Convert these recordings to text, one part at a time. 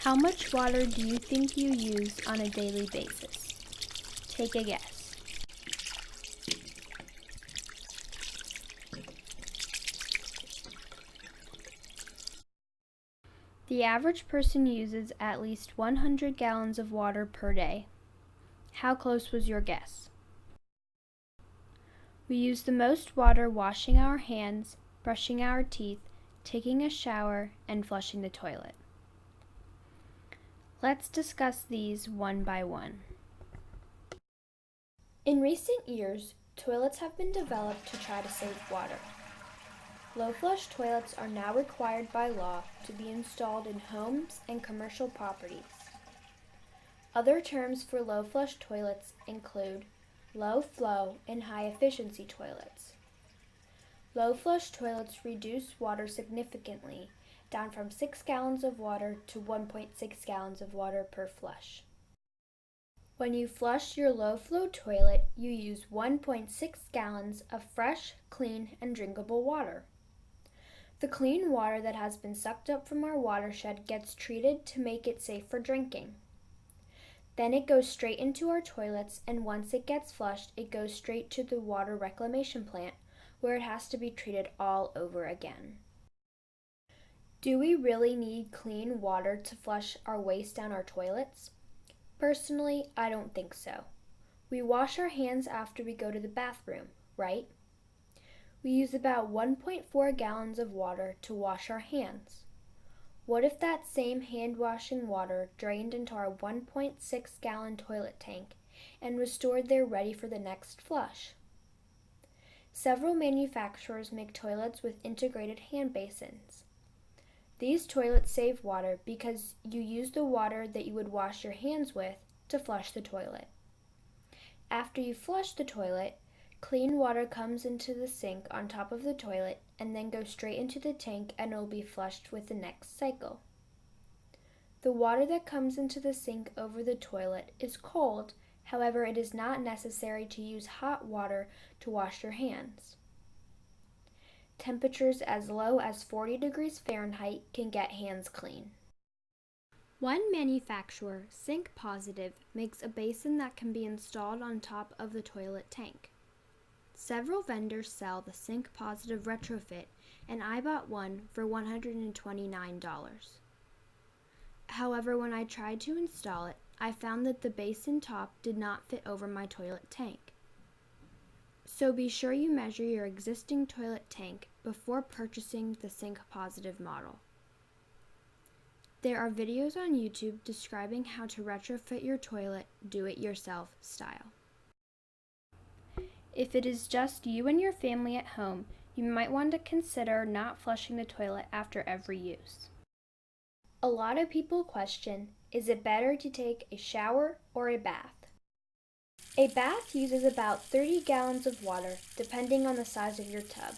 How much water do you think you use on a daily basis? Take a guess. The average person uses at least 100 gallons of water per day. How close was your guess? We use the most water washing our hands, brushing our teeth, taking a shower, and flushing the toilet. Let's discuss these one by one. In recent years, toilets have been developed to try to save water. Low-flush toilets are now required by law to be installed in homes and commercial properties. Other terms for low-flush toilets include low-flow and high-efficiency toilets. Low-flush toilets reduce water significantly, down from 6 gallons of water to 1.6 gallons of water per flush. When you flush your low-flow toilet, you use 1.6 gallons of fresh, clean, and drinkable water. The clean water that has been sucked up from our watershed gets treated to make it safe for drinking. Then it goes straight into our toilets, and once it gets flushed, it goes straight to the water reclamation plant, where it has to be treated all over again. Do we really need clean water to flush our waste down our toilets? Personally, I don't think so. We wash our hands after we go to the bathroom, right? We use about 1.4 gallons of water to wash our hands. What if that same hand-washing water drained into our 1.6 gallon toilet tank and was stored there ready for the next flush? Several manufacturers make toilets with integrated hand basins. These toilets save water because you use the water that you would wash your hands with to flush the toilet. After you flush the toilet, clean water comes into the sink on top of the toilet and then goes straight into the tank, and it will be flushed with the next cycle. The water that comes into the sink over the toilet is cold, however, it is not necessary to use hot water to wash your hands. Temperatures as low as 40 degrees Fahrenheit can get hands clean. One manufacturer, Sink Positive, makes a basin that can be installed on top of the toilet tank. Several vendors sell the Sink Positive retrofit, and I bought one for $129. However, when I tried to install it, I found that the basin top did not fit over my toilet tank. So be sure you measure your existing toilet tank before purchasing the Sink Positive model. There are videos on YouTube describing how to retrofit your toilet do-it-yourself style. If it is just you and your family at home, you might want to consider not flushing the toilet after every use. A lot of people question, is it better to take a shower or a bath? A bath uses about 30 gallons of water, depending on the size of your tub.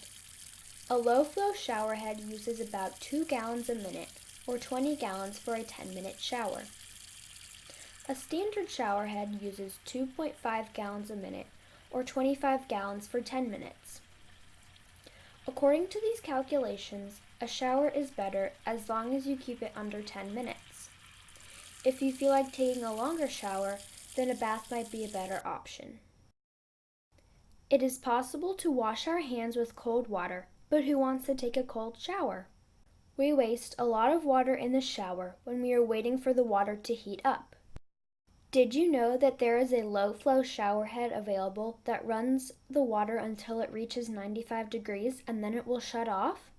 A low-flow shower head uses about 2 gallons a minute, or 20 gallons for a 10-minute shower. A standard shower head uses 2.5 gallons a minute, or 25 gallons for 10 minutes. According to these calculations, a shower is better as long as you keep it under 10 minutes. If you feel like taking a longer shower, then a bath might be a better option. It is possible to wash our hands with cold water, but who wants to take a cold shower? We waste a lot of water in the shower when we are waiting for the water to heat up. Did you know that there is a low-flow shower head available that runs the water until it reaches 95 degrees and then it will shut off?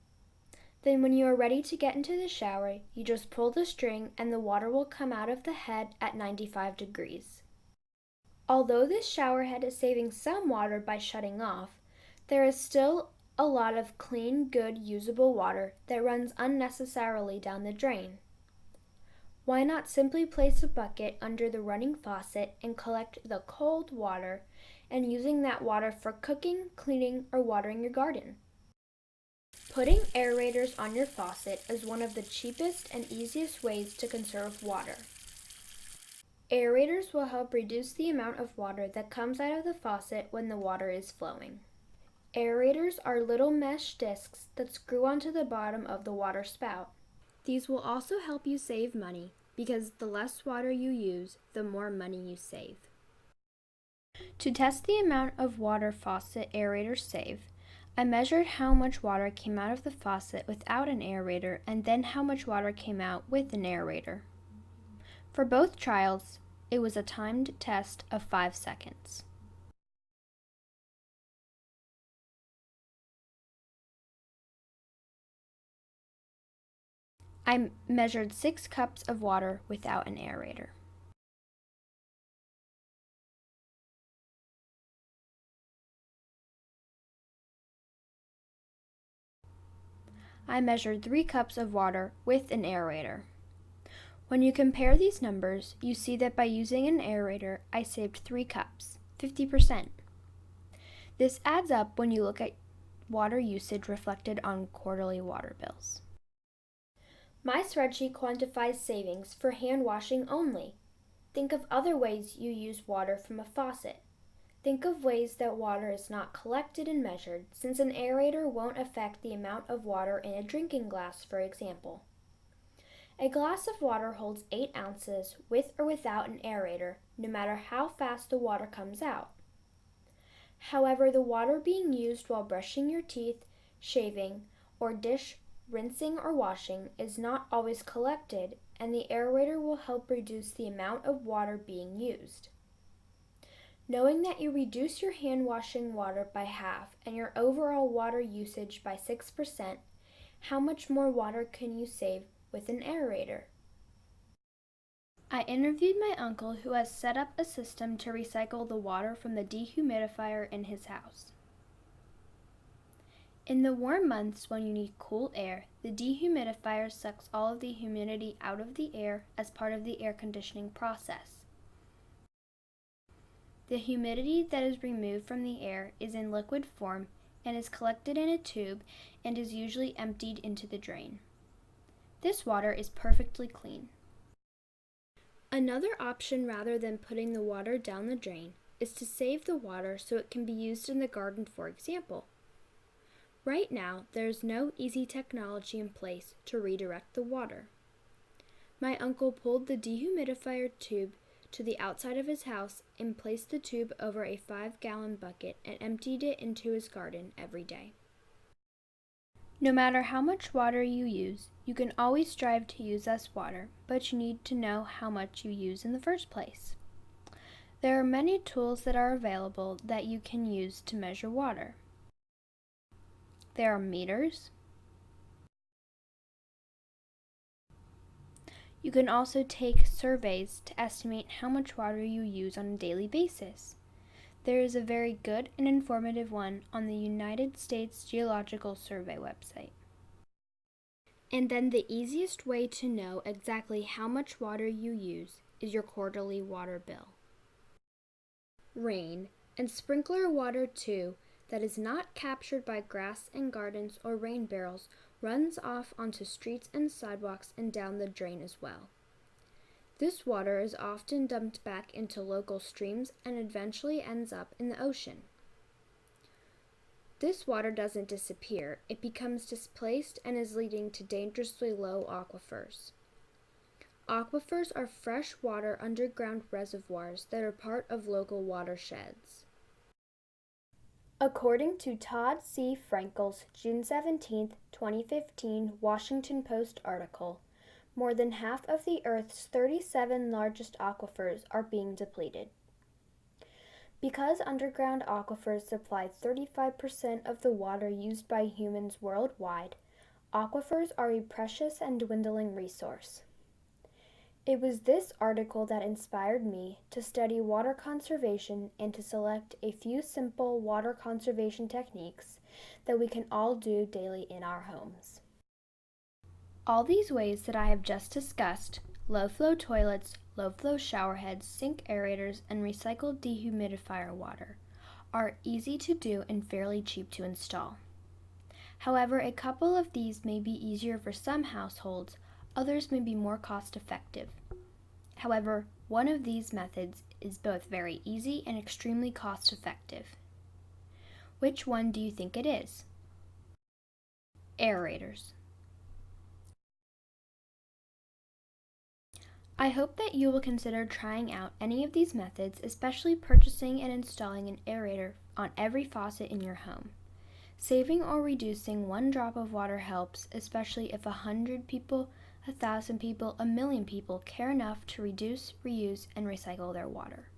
Then when you are ready to get into the shower, you just pull the string and the water will come out of the head at 95 degrees. Although this shower head is saving some water by shutting off, there is still a lot of clean, good, usable water that runs unnecessarily down the drain. Why not simply place a bucket under the running faucet and collect the cold water and using that water for cooking, cleaning, or watering your garden? Putting aerators on your faucet is one of the cheapest and easiest ways to conserve water. Aerators will help reduce the amount of water that comes out of the faucet when the water is flowing. Aerators are little mesh discs that screw onto the bottom of the water spout. These will also help you save money because the less water you use, the more money you save. To test the amount of water faucet aerators save, I measured how much water came out of the faucet without an aerator and then how much water came out with an aerator. For both trials, it was a timed test of 5 seconds. I measured 6 cups of water without an aerator. I measured 3 cups of water with an aerator. When you compare these numbers, you see that by using an aerator, I saved 3 cups, 50%. This adds up when you look at water usage reflected on quarterly water bills. My spreadsheet quantifies savings for hand washing only. Think of other ways you use water from a faucet. Think of ways that water is not collected and measured, since an aerator won't affect the amount of water in a drinking glass, for example. A glass of water holds 8 ounces with or without an aerator, no matter how fast the water comes out. However, the water being used while brushing your teeth, shaving, or dish rinsing or washing is not always collected, and the aerator will help reduce the amount of water being used. Knowing that you reduce your hand washing water by half and your overall water usage by 6%, how much more water can you save with an aerator? I interviewed my uncle who has set up a system to recycle the water from the dehumidifier in his house. In the warm months when you need cool air, the dehumidifier sucks all of the humidity out of the air as part of the air conditioning process. The humidity that is removed from the air is in liquid form and is collected in a tube and is usually emptied into the drain. This water is perfectly clean. Another option rather than putting the water down the drain is to save the water so it can be used in the garden, for example. Right now, there is no easy technology in place to redirect the water. My uncle pulled the dehumidifier tube to the outside of his house and placed the tube over a 5-gallon bucket and emptied it into his garden every day. No matter how much water you use, you can always strive to use less water, but you need to know how much you use in the first place. There are many tools that are available that you can use to measure water. There are meters. You can also take surveys to estimate how much water you use on a daily basis. There is a very good and informative one on the United States Geological Survey website. And then the easiest way to know exactly how much water you use is your quarterly water bill. Rain and sprinkler water too that is not captured by grass and gardens or rain barrels runs off onto streets and sidewalks and down the drain as well. This water is often dumped back into local streams and eventually ends up in the ocean. This water doesn't disappear, it becomes displaced and is leading to dangerously low aquifers. Aquifers are fresh water underground reservoirs that are part of local watersheds. According to Todd C. Frankel's June 17, 2015 Washington Post article, more than half of the Earth's 37 largest aquifers are being depleted. Because underground aquifers supply 35% of the water used by humans worldwide, aquifers are a precious and dwindling resource. It was this article that inspired me to study water conservation and to select a few simple water conservation techniques that we can all do daily in our homes. All these ways that I have just discussed, low-flow toilets, low-flow shower heads, sink aerators, and recycled dehumidifier water, are easy to do and fairly cheap to install. However, a couple of these may be easier for some households, others may be more cost-effective. However, one of these methods is both very easy and extremely cost-effective. Which one do you think it is? Aerators. I hope that you will consider trying out any of these methods, especially purchasing and installing an aerator on every faucet in your home. Saving or reducing one drop of water helps, especially if 100 people, 1,000 people, 1,000,000 people care enough to reduce, reuse, and recycle their water.